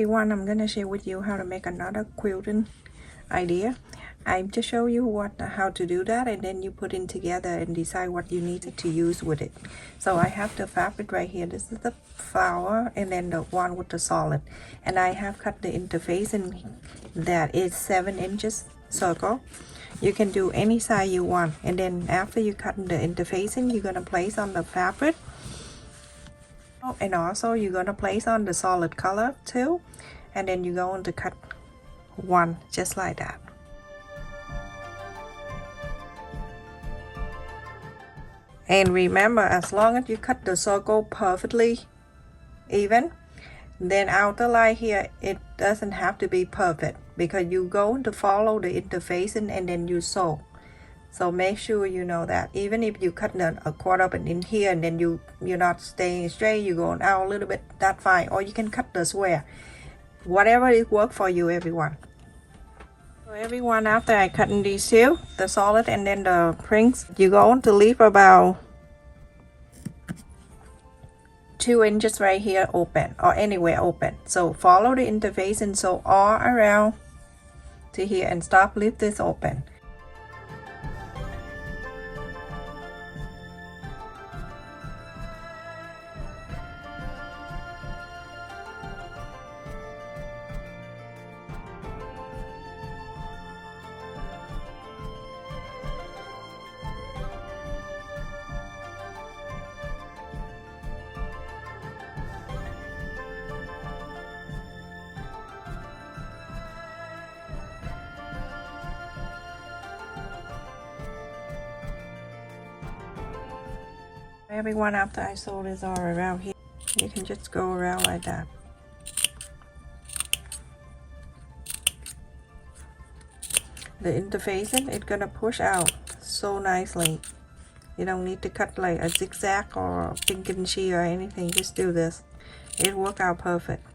everyone, I'm gonna share with you how to make another quilting idea. I just show you how to do that, and then you put it together and decide what you need to use with it. So I have the fabric right here. This is the flower, and then the one with the solid, and I have cut the interface, and that is 7 inches circle. You can do any size you want, and then after you cut the interfacing, you're gonna place on the fabric, and also you're gonna place on the solid color too, and then you're going to cut one just like that. And remember, as long as you cut the circle perfectly even, then outer line here, it doesn't have to be perfect because you're going to follow the interfacing and then you sew. So make sure you know that. Even if you cut a quarter of an inch here and then you're not staying straight, you're going out a little bit, that's fine. Or you can cut the square. Whatever it works for you, everyone. So everyone, after I cut in these two, the solid and then the prints, you're going to leave about 2 inches right here open, or anywhere open. So follow the interface and sew all around to here and stop, leave this open. Everyone, after I sew this all around here, you can just go around like that. The interfacing, it's gonna push out so nicely. You don't need to cut like a zigzag or a pinking shear or anything. Just do this. It worked out perfect.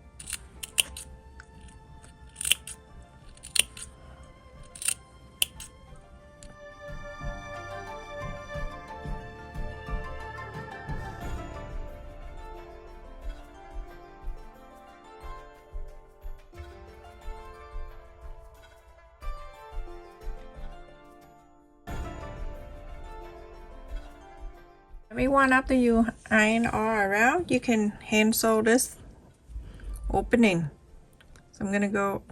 Everyone, after you iron all around, you can hand sew this opening. So I'm gonna go.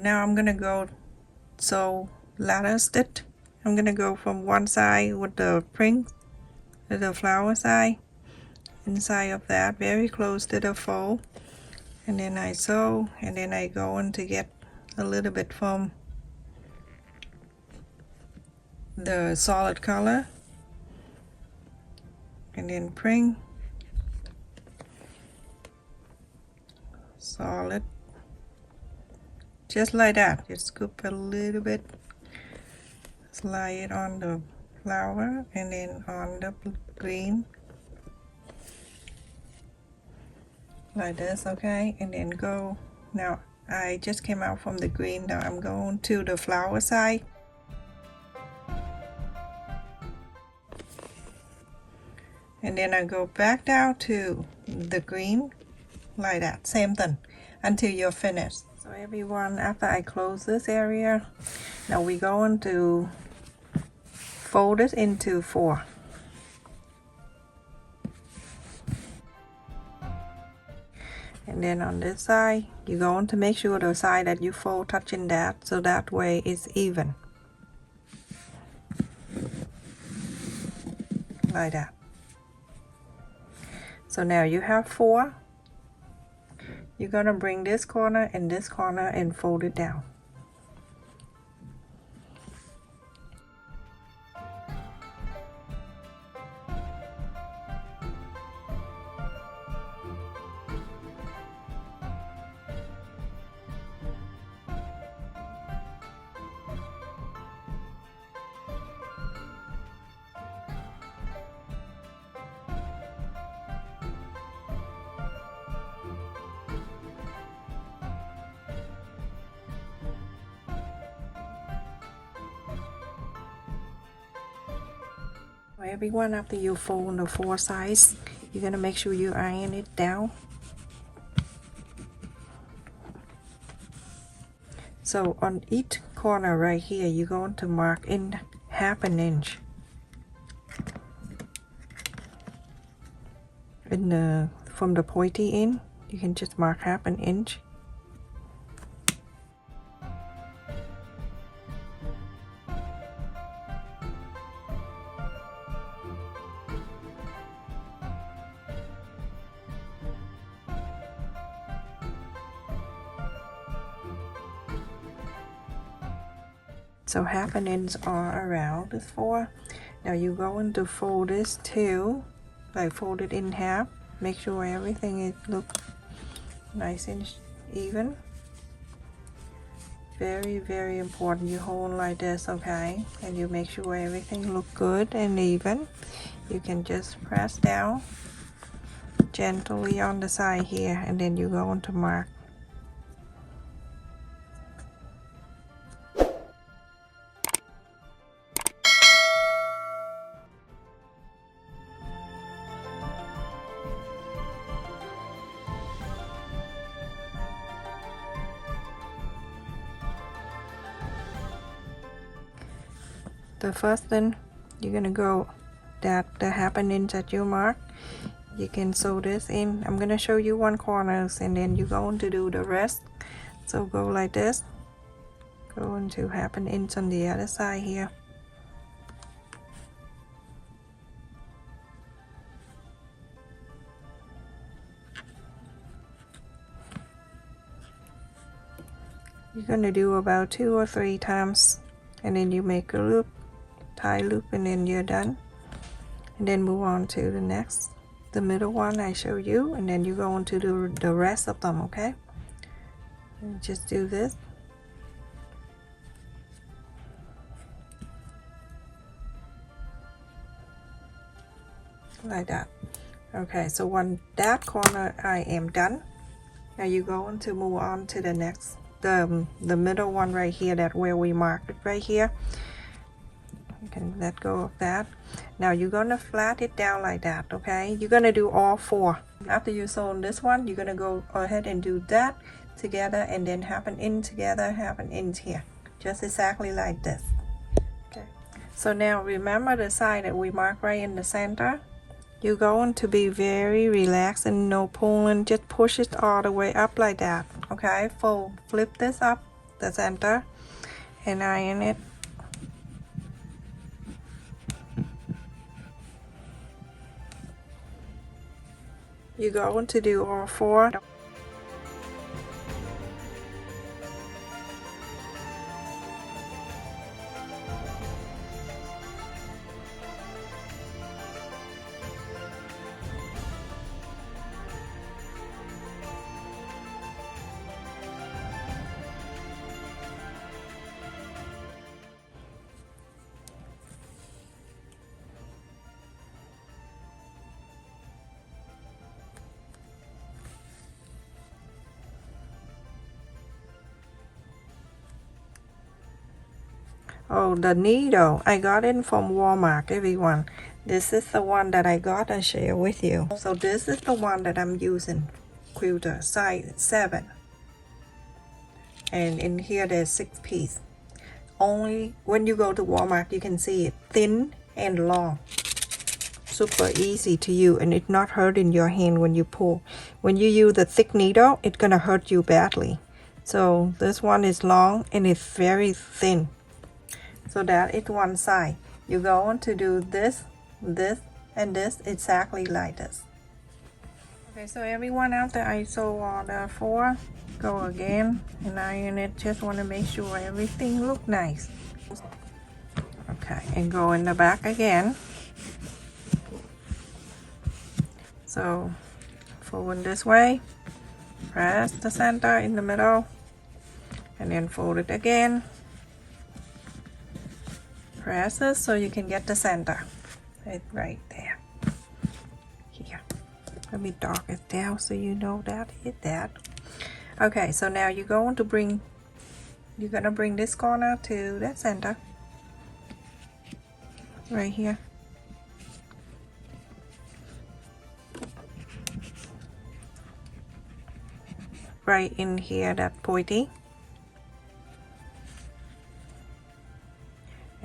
Now I'm gonna go sew ladder stitch. I'm gonna go from one side with the print to the flower side, inside of that, very close to the fold, and then I sew, and then I go in to get a little bit from the solid color. And then print, solid, just like that. Just scoop a little bit, slide it on the flower and then on the green, like this, okay? And then go, now I just came out from the green, now I'm going to the flower side. And then I go back down to the green, like that, same thing, until you're finished. So everyone, after I close this area, now we're going to fold it into 4. And then on this side, you're going to make sure the side that you fold touching that, so that way it's even. Like that. So now you have 4. You're gonna bring this corner and fold it down. Everyone, after you fold the 4 sides, you're gonna make sure you iron it down So on each corner right here, you're going to mark in 1/2 inch in the from the pointy end. You can just mark 1/2 inch. So 1/2 inch all around this for. Now you're going to fold this too, like fold it in half. Make sure everything is look nice and even. Very important. You hold like this, okay, and you make sure everything look good and even. You can just press down gently on the side here, and then you're going to mark. The first thing you're gonna go that the 1/2 inch that you mark, you can sew this in. I'm gonna show you one corners, and then you're going to do the rest. So go like this, go into 1/2 inch on the other side here. You're gonna do about 2 or 3 times, and then you make a loop, tie loop, and then you're done. And then move on to the next, the middle one I show you, and then you're going to do the rest of them, okay? And just do this. Like that. Okay, so on that corner I am done. Now you're going to move on to the next, the middle one right here, that where we marked it right here. You can let go of that. Now you're gonna flat it down like that, okay? You're gonna do all 4. After you sew on this one, you're gonna go ahead and do that together, and then 1/2 inch together, 1/2 inch here, just exactly like this. Okay, so now remember the side that we marked right in the center. You're going to be very relaxed and no pulling, just push it all the way up like that, okay? Flip this up the center and iron it. You're going to do all 4. Oh, the needle, I got it from Walmart, everyone. This is the one that I got and share with you. So this is the one that I'm using, quilter size 7. And in here there's 6 pieces. Only when you go to Walmart you can see it, thin and long. Super easy to use, and it's not hurting your hand when you pull. When you use the thick needle, it's gonna hurt you badly. So this one is long and it's very thin. So that is one side. You're going to do this, this, and this exactly like this. Okay, so everyone, after I sew all the 4, go again and iron it. Just want to make sure everything look nice. Okay, and go in the back again. So fold this way, press the center in the middle, and then fold it again. Press it so you can get the center. It's right there. Here. Let me dark it down so you know that it's that. Okay, so now you're going to bring this corner to that center. Right here. Right in here, that pointy.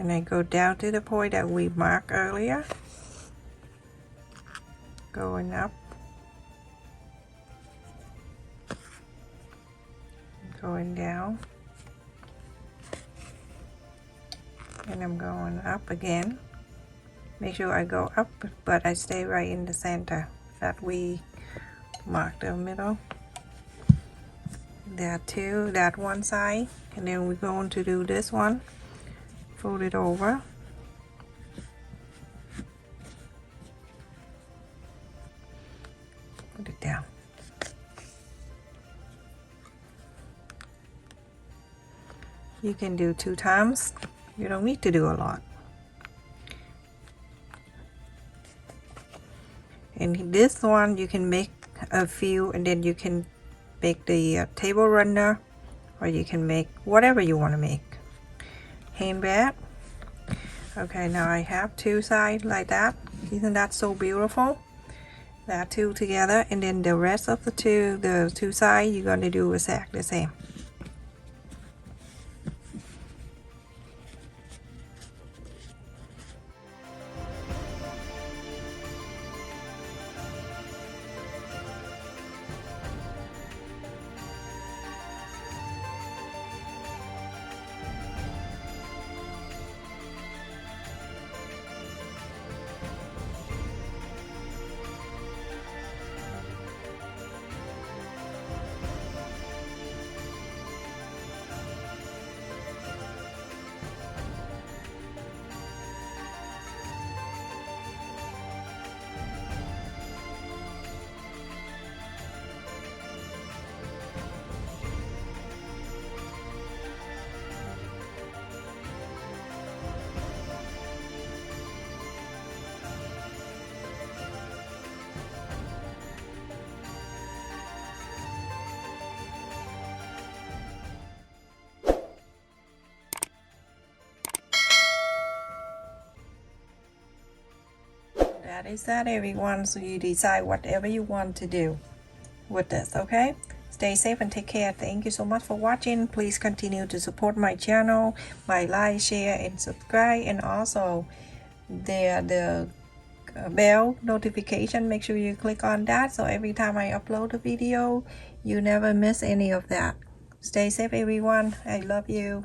and I go down to the point that we marked earlier, going up, going down, and I'm going up again. Make sure I go up, but I stay right in the center that we marked the middle. That two, that one side, and then we're going to do this one. Fold it over. Put it down. You can do 2 times. You don't need to do a lot. And this one you can make a few, and then you can make the table runner, or you can make whatever you want to make. Hand bag. Okay, now I have 2 sides like that. Isn't that so beautiful? That 2 together, and then the rest of the two sides you're going to do exactly the same. That is that, everyone. So you decide whatever you want to do with this, okay? Stay safe and take care. Thank you so much for watching. Please continue to support my channel by like, share, and subscribe. And also the bell notification, make sure you click on that, so every time I upload a video you never miss any of that. Stay safe, everyone. I love you.